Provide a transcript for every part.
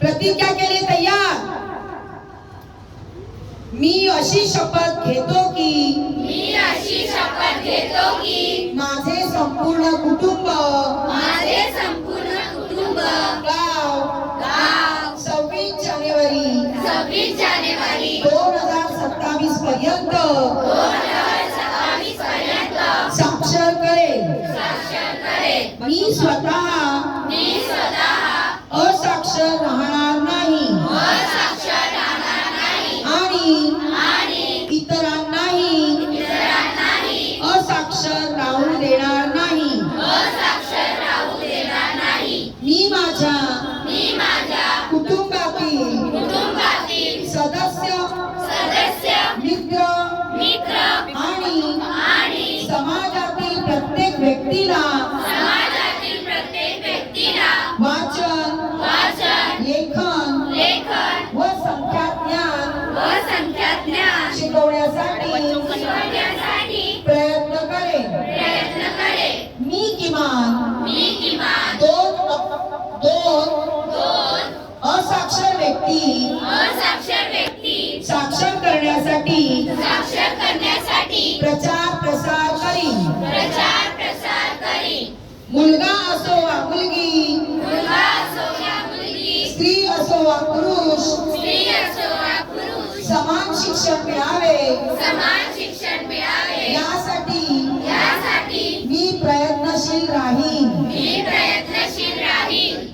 प्रतिज्ञा केली तयार. मी अशी शपथ घेतो की माझे संपूर्ण कुटुंब गाव 26 जानेवारी 2027 पर्यंत साक्षर करेल. मी स्वतः असाक्षर राहणार नाही आणि इतरांनाही असाक्षर राहू देणार नाही. मी माझ्या कुटुंबातील सदस्य मित्र आणि समाजातील प्रत्येक व्यक्तीला वाचन लेखन व संख्या ज्ञान शिकवण्यासाठी प्रयत्न करेन. मी किमान दोन असाक्षर व्यक्ती साक्षर करण्यासाठी प्रचार प्रसार करीन. मुलगा असो वा मुलगी, स्त्री असो वा पुरुष, समान शिक्षण मिळावे यासाठी मी प्रयत्नशील राहीन.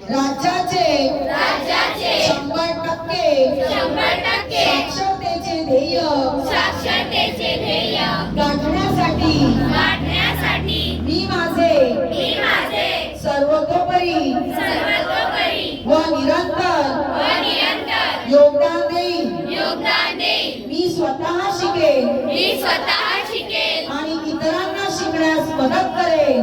राज्याचे 100% साक्षरतेचे ध्येय गाठण्यासाठी मी माझे सर्वतोपरी व निरंतर योगदान देईन. मी स्वतः शिकेन आणि इतरांना शिकण्यास मदत करेन.